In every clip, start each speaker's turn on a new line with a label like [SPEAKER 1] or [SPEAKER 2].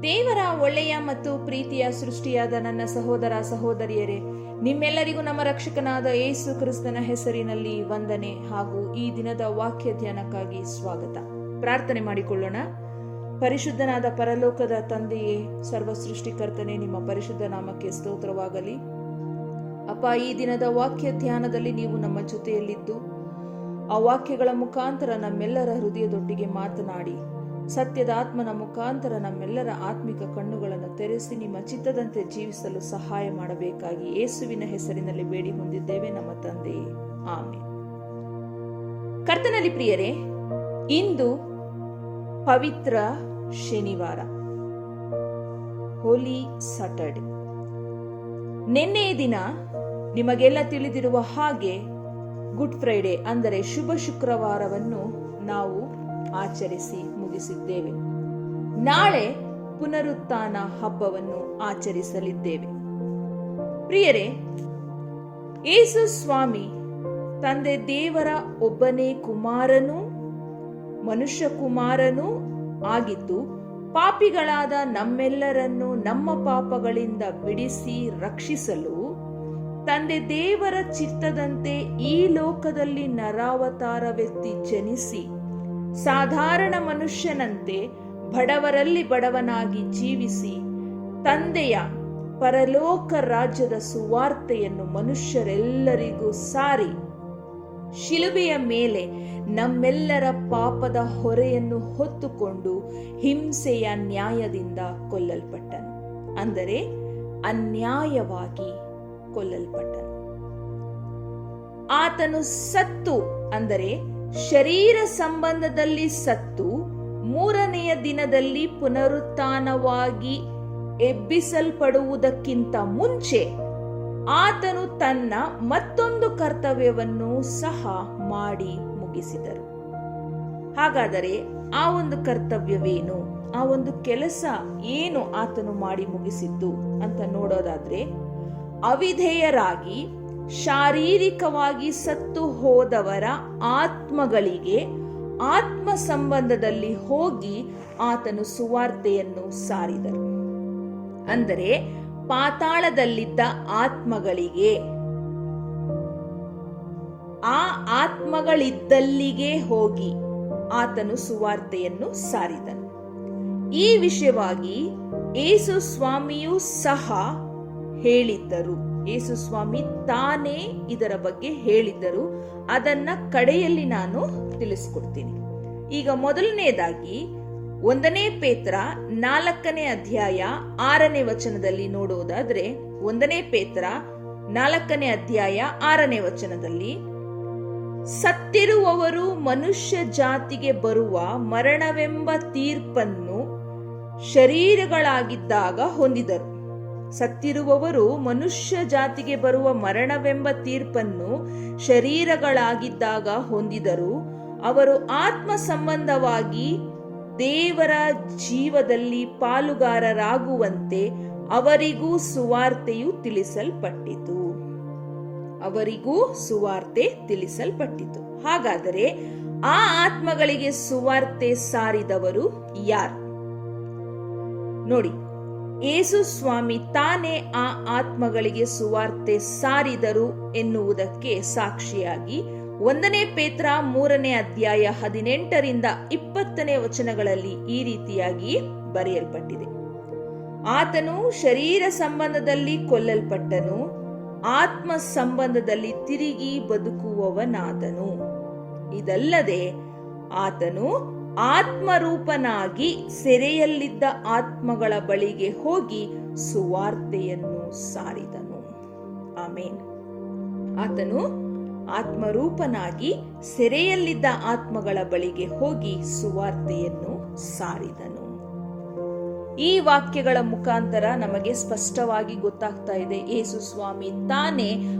[SPEAKER 1] ದೇವರ ಒಳ್ಳೆಯ ಮತ್ತು ಪ್ರೀತಿಯ ಸೃಷ್ಟಿಯಾದ ನನ್ನ ಸಹೋದರ ಸಹೋದರಿಯರೇ, ನಿಮ್ಮೆಲ್ಲರಿಗೂ ನಮ್ಮ ರಕ್ಷಕನಾದ ಯೇಸು ಕ್ರಿಸ್ತನ ಹೆಸರಿನಲ್ಲಿ ವಂದನೆ ಹಾಗೂ ಈ ದಿನದ ವಾಕ್ಯ ಧ್ಯಾನಕ್ಕಾಗಿ ಸ್ವಾಗತ. ಪ್ರಾರ್ಥನೆ ಮಾಡಿಕೊಳ್ಳೋಣ. ಪರಿಶುದ್ಧನಾದ ಪರಲೋಕದ ತಂದೆಯೇ, ಸರ್ವ ಸೃಷ್ಟಿಕರ್ತನೆ, ನಿಮ್ಮ ಪರಿಶುದ್ಧ ನಾಮಕ್ಕೆ ಸ್ತೋತ್ರವಾಗಲಿ. ಅಪ್ಪ, ಈ ದಿನದ ವಾಕ್ಯ ಧ್ಯಾನದಲ್ಲಿ ನೀವು ನಮ್ಮ ಜೊತೆಯಲ್ಲಿದ್ದು ಆ ವಾಕ್ಯಗಳ ಮುಖಾಂತರ ನಮ್ಮೆಲ್ಲರ ಹೃದಯದೊಟ್ಟಿಗೆ ಮಾತನಾಡಿ, ಸತ್ಯದ ಆತ್ಮನ ಮುಖಾಂತರ ನಮ್ಮೆಲ್ಲರ ಆತ್ಮಿಕ ಕಣ್ಣುಗಳನ್ನು ತೆರೆಸಿ ನಿಮ್ಮ ಚಿತ್ತದಂತೆ ಜೀವಿಸಲು ಸಹಾಯ ಮಾಡಬೇಕಾಗಿ ಯೇಸುವಿನ ಹೆಸರಿನಲ್ಲಿ ಬೇಡಿ ಹೊಂದಿದ್ದೇವೆ ನಮ್ಮ ತಂದೆಯೇ, ಆಮೆನ್. ಕರ್ತನಲ್ಲಿ ಪ್ರಿಯರೇ, ಇಂದು ಪವಿತ್ರ ಶನಿವಾರ, ಹೋಲಿ ಸ್ಯಾಟರ್ಡೆ. ನಿನ್ನೆಯ ದಿನ ನಿಮಗೆಲ್ಲ ತಿಳಿದಿರುವ ಹಾಗೆ ಗುಡ್ ಫ್ರೈಡೆ ಅಂದರೆ ಶುಭ ಶುಕ್ರವಾರವನ್ನು ನಾವು ಆಚರಿಸಿ ಮುಗಿಸಿದ್ದೇವೆ. ನಾಳೆ ಪುನರುತ್ಥಾನ ಹಬ್ಬವನ್ನು ಆಚರಿಸಲಿದ್ದೇವೆ. ಪ್ರಿಯರೇ, ಯೇಸು ಸ್ವಾಮಿ ತಂದೆ ದೇವರ ಒಬ್ಬನೇ ಕುಮಾರನೂ ಮನುಷ್ಯ ಕುಮಾರನೂ ಆಗಿದ್ದು, ಪಾಪಿಗಳಾದ ನಮ್ಮೆಲ್ಲರನ್ನು ನಮ್ಮ ಪಾಪಗಳಿಂದ ಬಿಡಿಸಿ ರಕ್ಷಿಸಲು ತಂದೆ ದೇವರ ಚಿತ್ತದಂತೆ ಈ ಲೋಕದಲ್ಲಿ ನರಾವತಾರವೆತ್ತಿ ಜನಿಸಿ ಸಾಧಾರಣ ಮನುಷ್ಯನಂತೆ ಬಡವರಲ್ಲಿ ಬಡವನಾಗಿ ಜೀವಿಸಿ ತಂದೆಯ ಪರಲೋಕ ರಾಜ್ಯದ ಸುವಾರ್ತೆಯನ್ನು ಮನುಷ್ಯರೆಲ್ಲರಿಗೂ ಸಾರಿ ಶಿಲುಬೆಯ ಮೇಲೆ ನಮ್ಮೆಲ್ಲರ ಪಾಪದ ಹೊರೆಯನ್ನು ಹೊತ್ತುಕೊಂಡು ಹಿಂಸೆಯ ನ್ಯಾಯದಿಂದ ಕೊಲ್ಲಲ್ಪಟ್ಟನು. ಅಂದರೆ ಅನ್ಯಾಯವಾಗಿ ಕೊಲ್ಲಲ್ಪಟ್ಟನು. ಆತನು ಸತ್ತು, ಅಂದರೆ ಶರೀರ ಸಂಬಂಧದಲ್ಲಿ ಸತ್ತು ಮೂರನೆಯ ದಿನದಲ್ಲಿ ಪುನರುತ್ಥಾನವಾಗಿ ಎಬ್ಬಿಸಲ್ಪಡುವುದಕ್ಕಿಂತ ಮುಂಚೆ ಆತನು ತನ್ನ ಮತ್ತೊಂದು ಕರ್ತವ್ಯವನ್ನು ಸಹ ಮಾಡಿ ಮುಗಿಸಿದರು. ಹಾಗಾದರೆ ಆ ಒಂದು ಕರ್ತವ್ಯವೇನು, ಆ ಒಂದು ಕೆಲಸ ಏನು ಆತನು ಮಾಡಿ ಮುಗಿಸಿದ್ದು ಅಂತ ನೋಡೋದಾದ್ರೆ, ಅವಿಧೇಯರಾಗಿ ಶಾರೀರಿಕವಾಗಿ ಸತ್ತು ಹೋದವರ ಆತ್ಮಗಳಿಗೆ ಆತ್ಮ ಸಂಬಂಧದಲ್ಲಿ ಹೋಗಿ ಆತನು ಸುವಾರ್ತೆಯನ್ನು ಸಾರಿದರು. ಅಂದರೆ ಪಾತಾಳದಲ್ಲಿದ್ದ ಆತ್ಮಗಳಿಗೆ, ಆ ಆತ್ಮಗಳಿದ್ದಲ್ಲಿಗೆ ಹೋಗಿ ಆತನು ಸುವಾರ್ತೆಯನ್ನು ಸಾರಿದನು. ಈ ವಿಷಯವಾಗಿ ಯೇಸು ಸ್ವಾಮಿಯೂ ಸಹ ಹೇಳಿದ್ದರು. ಯೇಸು ಸ್ವಾಮಿ ತಾನೇ ಇದರ ಬಗ್ಗೆ ಹೇಳಿದ್ದರು. ಅದನ್ನ ಕಡೆಯಲ್ಲಿ ನಾನು ತಿಳಿಸ್ಕೊಡ್ತೀನಿ. ಈಗ ಮೊದಲನೇದಾಗಿ 1 ಪೇತ್ರ 4ನೇ ಅಧ್ಯಾಯ 6ನೇ ವಚನದಲ್ಲಿ ನೋಡುವುದಾದ್ರೆ, 1 ಪೇತ್ರ 4ನೇ ಅಧ್ಯಾಯ 6ನೇ ವಚನದಲ್ಲಿ, ಸತ್ತಿರುವವರು ಮನುಷ್ಯ ಜಾತಿಗೆ ಬರುವ ಮರಣವೆಂಬ ತೀರ್ಪನ್ನು ಶರೀರಗಳಾಗಿದ್ದಾಗ ಹೊಂದಿದರು. ಸತ್ತಿರುವವರು ಮನುಷ್ಯ ಜಾತಿಗೆ ಬರುವ ಮರಣವೆಂಬ ತೀರ್ಪನ್ನು ಶರೀರಗಳಾಗಿದ್ದಾಗ ಹೊಂದಿದರು. ಅವರು ಆತ್ಮ ಸಂಬಂಧವಾಗಿ ದೇವರ ಜೀವದಲ್ಲಿ ಪಾಲುಗಾರರಾಗುವಂತೆ ಅವರಿಗೂ ಸುವಾರ್ತೆಯು ತಿಳಿಸಲ್ಪಟ್ಟಿತು. ಅವರಿಗೂ ಸುವಾರ್ತೆ ತಿಳಿಸಲ್ಪಟ್ಟಿತು. ಹಾಗಾದರೆ ಆ ಆತ್ಮಗಳಿಗೆ ಸುವಾರ್ತೆ ಸಾರಿದವರು ಯಾರು? ನೋಡಿ, ಯೇಸು ಸ್ವಾಮಿ ತಾನೇ ಆ ಆತ್ಮಗಳಿಗೆ ಸುವಾರ್ತೆ ಸಾರಿದರು ಎನ್ನುವುದಕ್ಕೆ ಸಾಕ್ಷಿಯಾಗಿ 1 ಪೇತ್ರ 3ನೇ ಅಧ್ಯಾಯ 18ರಿಂದ 20ನೇ ವಚನಗಳಲ್ಲಿ ಈ ರೀತಿಯಾಗಿ ಬರೆಯಲ್ಪಟ್ಟಿದೆ. ಆತನು ಶರೀರ ಸಂಬಂಧದಲ್ಲಿ ಕೊಲ್ಲಲ್ಪಟ್ಟನು, ಆತ್ಮ ಸಂಬಂಧದಲ್ಲಿ ತಿರುಗಿ ಬದುಕುವವನಾದನು. ಇದಲ್ಲದೆ ಆತನು ಆತ್ಮರೂಪನಾಗಿ ಸೆರೆಯಲ್ಲಿದ್ದ ಆತ್ಮಗಳ ಬಳಿಗೆ ಹೋಗಿ ಸುವಾರ್ತೆಯನ್ನು ಸಾರಿದನು. ಆಮೇನ್. ಆತನು ಆತ್ಮರೂಪನಾಗಿ ಸೆರೆಯಲ್ಲಿದ್ದ ಆತ್ಮಗಳ ಬಳಿಗೆ ಹೋಗಿ ಸುವಾರ್ತೆಯನ್ನು ಸಾರಿದನು. ಈ ವಾಕ್ಯಗಳ ಮುಖಾಂತರ ನಮಗೆ ಸ್ಪಷ್ಟವಾಗಿ ಗೊತ್ತಾಗ್ತಾ ಇದೆ, ಯೇಸು ಸ್ವಾಮಿ ತಾನೇ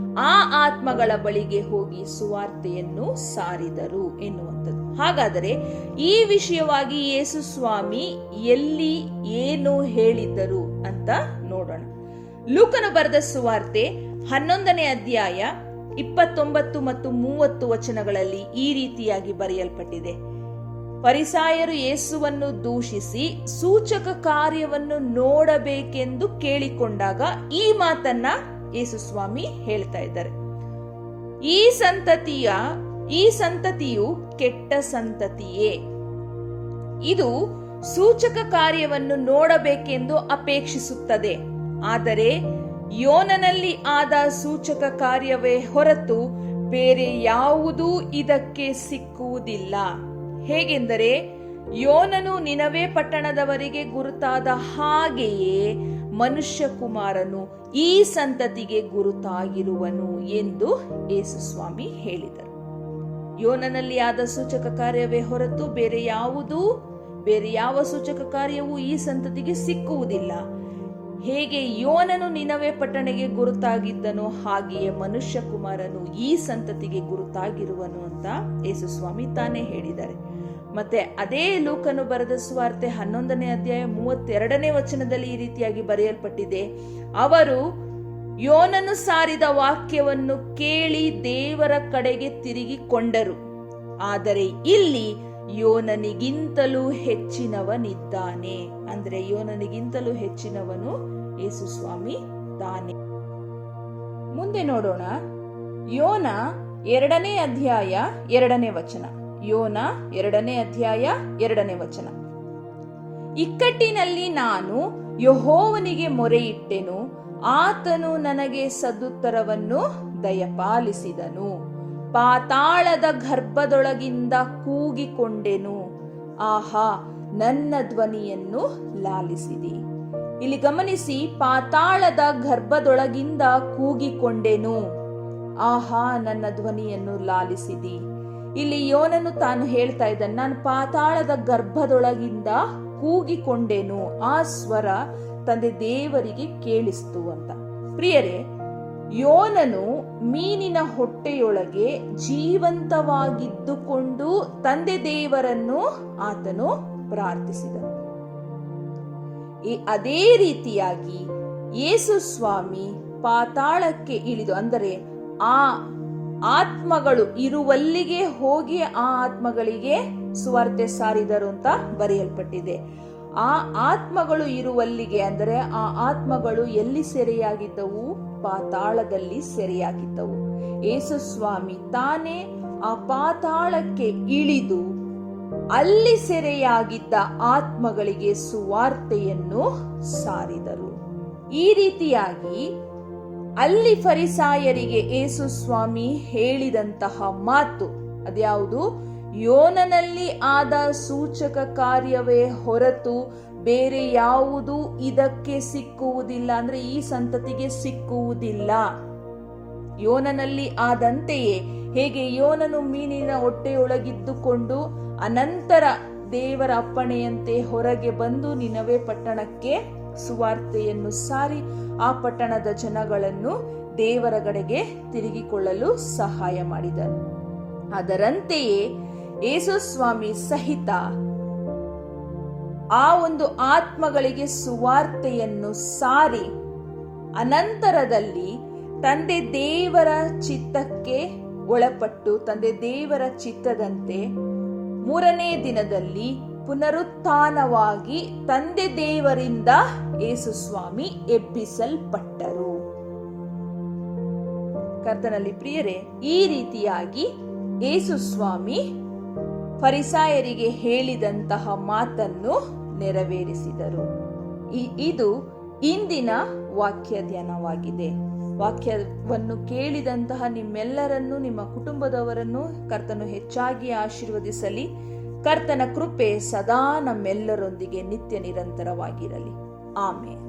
[SPEAKER 1] ಆ ಆತ್ಮಗಳ ಬಳಿಗೆ ಹೋಗಿ ಸುವಾರ್ತೆಯನ್ನು ಸಾರಿದರು ಎನ್ನುವಂಥದ್ದು. ಹಾಗಾದರೆ ಈ ವಿಷಯವಾಗಿ ಯೇಸು ಸ್ವಾಮಿ ಎಲ್ಲಿ ಏನು ಹೇಳಿದ್ದರು ಅಂತ ನೋಡೋಣ. ಲೂಕನು ಬರೆದ ಸುವಾರ್ತೆ 11ನೇ ಅಧ್ಯಾಯ 29 ಮತ್ತು 30 ವಚನಗಳಲ್ಲಿ ಈ ರೀತಿಯಾಗಿ ಬರೆಯಲ್ಪಟ್ಟಿದೆ. ಫರಿಸಾಯರು ಯೇಸುವನ್ನು ದೂಷಿಸಿ ಸೂಚಕ ಕಾರ್ಯವನ್ನು ನೋಡಬೇಕೆಂದು ಕೇಳಿಕೊಂಡಾಗ ಈ ಮಾತನ್ನ ಯೇಸು ಸ್ವಾಮಿ ಹೇಳ್ತಾ ಇದ್ದಾರೆ. ಈ ಸಂತತಿಯು ಕೆಟ್ಟ ಸಂತತಿಯೇ. ಇದು ಸೂಚಕ ಕಾರ್ಯವನ್ನು ನೋಡಬೇಕೆಂದು ಅಪೇಕ್ಷಿಸುತ್ತದೆ, ಆದರೆ ಯೋನನಲ್ಲಿ ಆದ ಸೂಚಕ ಕಾರ್ಯವೇ ಹೊರತು ಬೇರೆ ಯಾವುದೂ ಇದಕ್ಕೆ ಸಿಕ್ಕುವುದಿಲ್ಲ. ಹೇಗೆಂದರೆ ಯೋನನು ನಿನವೆ ಪಟ್ಟಣದವರಿಗೆ ಗುರುತಾದ ಹಾಗೆಯೇ ಮನುಷ್ಯ ಕುಮಾರನು ಈ ಸಂತತಿಗೆ ಗುರುತಾಗಿರುವನು ಎಂದು ಯೇಸು ಸ್ವಾಮಿ ಹೇಳಿದರು. ಯೋನನಲ್ಲಿ ಆದ ಸೂಚಕ ಕಾರ್ಯವೇ ಹೊರತು ಬೇರೆ ಯಾವ ಸೂಚಕ ಕಾರ್ಯವೂ ಈ ಸಂತತಿಗೆ ಸಿಕ್ಕುವುದಿಲ್ಲ. ಹೇಗೆ ಯೋನನು ನಿನವೆ ಪಟ್ಟಣಕ್ಕೆ ಗುರುತಾಗಿದ್ದನೋ ಹಾಗೆಯೇ ಮನುಷ್ಯ ಕುಮಾರನು ಈ ಸಂತತಿಗೆ ಗುರುತಾಗಿರುವನು ಅಂತ ಯೇಸು ಸ್ವಾಮಿ ತಾನೇ ಹೇಳಿದ್ದಾರೆ. ಮತ್ತೆ ಅದೇ ಲೂಕನು ಬರೆದ ಸುವಾರ್ತೆ 11ನೇ ಅಧ್ಯಾಯ 32ನೇ ವಚನದಲ್ಲಿ ಈ ರೀತಿಯಾಗಿ ಬರೆಯಲ್ಪಟ್ಟಿದೆ, ಅವರು ಯೋನನು ಸಾರಿದ ವಾಕ್ಯವನ್ನು ಕೇಳಿ ದೇವರ ಕಡೆಗೆ ತಿರುಗಿಕೊಂಡರು, ಆದರೆ ಇಲ್ಲಿ ಯೋನನಿಗಿಂತಲೂ ಹೆಚ್ಚಿನವನಿದ್ದಾನೆ. ಅಂದ್ರೆ ಯೋನನಿಗಿಂತಲೂ ಹೆಚ್ಚಿನವನು ಯೇಸು ಸ್ವಾಮಿ ತಾನೆ. ಮುಂದೆ ನೋಡೋಣ. ಯೋನ 2ನೇ ಅಧ್ಯಾಯ 2ನೇ ವಚನ. ಯೋನ 2ನೇ ಅಧ್ಯಾಯ 2ನೇ ವಚನ. ಇಕ್ಕಟ್ಟಿನಲ್ಲಿ ನಾನು ಯೆಹೋವನಿಗೆ ಮೊರೆಯಿಟ್ಟೆನು, ಆತನು ನನಗೆ ಸದುತ್ತರವನ್ನು ದಯಪಾಲಿಸಿದನು. ಪಾತಾಳದ ಗರ್ಭದೊಳಗಿಂದ ಕೂಗಿಕೊಂಡೆನು, ಆಹಾ ನನ್ನ ಧ್ವನಿಯನ್ನು ಲಾಲಿಸಿದಿ. ಇಲ್ಲಿ ಗಮನಿಸಿ, ಪಾತಾಳದ ಗರ್ಭದೊಳಗಿಂದ ಕೂಗಿಕೊಂಡೆನು, ಆಹಾ ನನ್ನ ಧ್ವನಿಯನ್ನು ಲಾಲಿಸಿದಿ. ಇಲ್ಲಿ ಯೋನನು ತಾನು ಹೇಳ್ತಾ ಇದ್ದಾನೆ, ನಾನು ಪಾತಾಳದ ಗರ್ಭದೊಳಗಿಂದ ಕೂಗಿಕೊಂಡೆನು. ಆ ಸ್ವರ ತಂದೆ ದೇವರಿಗೆ ಕೇಳಿಸ್ತು ಅಂತ. ಪ್ರಿಯರೇ, ಯೋನನು ಮೀನಿನ ಹೊಟ್ಟೆಯೊಳಗೆ ಜೀವಂತವಾಗಿದ್ದುಕೊಂಡು ತಂದೆ ದೇವರನ್ನು ಆತನು ಪ್ರಾರ್ಥಿಸಿದನು. ಅದೇ ರೀತಿಯಾಗಿ ಯೇಸು ಸ್ವಾಮಿ ಪಾತಾಳಕ್ಕೆ ಇಳಿದು, ಅಂದರೆ ಆ ಆತ್ಮಗಳು ಇರುವಲ್ಲಿಗೆ ಹೋಗಿ ಆ ಆತ್ಮಗಳಿಗೆ ಸುವಾರ್ತೆ ಸಾರಿದರು ಅಂತ ಬರೆಯಲ್ಪಟ್ಟಿದೆ. ಆ ಆತ್ಮಗಳು ಇರುವಲ್ಲಿಗೆ ಅಂದರೆ ಆ ಆತ್ಮಗಳು ಎಲ್ಲಿ ಸೆರೆಯಾಗಿದ್ದವು? ಪಾತಾಳದಲ್ಲಿ ಸೆರೆಯಾಗಿದ್ದವು. ಯೇಸು ಸ್ವಾಮಿ ತಾನೇ ಆ ಪಾತಾಳಕ್ಕೆ ಇಳಿದು ಅಲ್ಲಿ ಸೆರೆಯಾಗಿದ್ದ ಆತ್ಮಗಳಿಗೆ ಸುವಾರ್ತೆಯನ್ನು ಸಾರಿದರು. ಈ ರೀತಿಯಾಗಿ ಅಲ್ಲಿ ಫರಿಸಾಯರಿಗೆ ಯೇಸು ಸ್ವಾಮಿ ಹೇಳಿದಂತಹ ಮಾತು ಅದ್ಯಾವುದು? ಯೋನನಲ್ಲಿ ಆದ ಸೂಚಕ ಕಾರ್ಯವೇ ಹೊರತು ಬೇರೆ ಯಾವುದೂ ಇದಕ್ಕೆ ಸಿಕ್ಕುವುದಿಲ್ಲ, ಅಂದ್ರೆ ಈ ಸಂತತಿಗೆ ಸಿಕ್ಕುವುದಿಲ್ಲ. ಯೋನನಲ್ಲಿ ಆದಂತೆಯೇ, ಹೇಗೆ ಯೋನನು ಮೀನಿನ ಹೊಟ್ಟೆಯೊಳಗಿದ್ದುಕೊಂಡು ಅನಂತರ ದೇವರ ಅಪ್ಪಣೆಯಂತೆ ಹೊರಗೆ ಬಂದು ನಿನವೆ ಪಟ್ಟಣಕ್ಕೆ ಸುವಾರ್ತೆಯನ್ನು ಸಾರಿ ಆ ಪಟ್ಟಣದ ಜನಗಳನ್ನು ದೇವರ ಕಡೆಗೆ ತಿರುಗಿಕೊಳ್ಳಲು ಸಹಾಯ ಮಾಡಿದನು. ಅದರಂತೆಯೇ ಯೇಸು ಸ್ವಾಮಿ ಸಹಿತ ಆ ಒಂದು ಆತ್ಮಗಳಿಗೆ ಸುವಾರ್ತೆಯನ್ನು ಸಾರಿ ಅನಂತರದಲ್ಲಿ ತಂದೆ ದೇವರ ಚಿತ್ತಕ್ಕೆ ಒಳಪಟ್ಟು ತಂದೆ ದೇವರ ಚಿತ್ತದಂತೆ 3ನೇ ದಿನದಲ್ಲಿ ಪುನರುತ್ಥಾನವಾಗಿ ತಂದೆ ದೇವರಿಂದ ಯೇಸು ಸ್ವಾಮಿ ಎಬ್ಬಿಸಲ್ಪಟ್ಟರು. ಕರ್ತನಲ್ಲಿ ಪ್ರಿಯರೇ, ಈ ರೀತಿಯಾಗಿ ಯೇಸು ಸ್ವಾಮಿ ಫರಿಸಾಯರಿಗೆ ಹೇಳಿದಂತಹ ಮಾತನ್ನು ನೆರವೇರಿಸಿದರು. ಇದು ಇಂದಿನ ವಾಕ್ಯ ಧ್ಯಾನವಾಗಿದೆ. ವಾಕ್ಯವನ್ನು ಕೇಳಿದಂತಹ ನಿಮ್ಮೆಲ್ಲರನ್ನು, ನಿಮ್ಮ ಕುಟುಂಬದವರನ್ನು ಕರ್ತನು ಹೆಚ್ಚಾಗಿ ಆಶೀರ್ವದಿಸಲಿ. ಕರ್ತನ ಕೃಪೆ ಸದಾ ನಮ್ಮೆಲ್ಲರೊಂದಿಗೆ ನಿತ್ಯ ನಿರಂತರವಾಗಿರಲಿ. ಆಮೆನ್.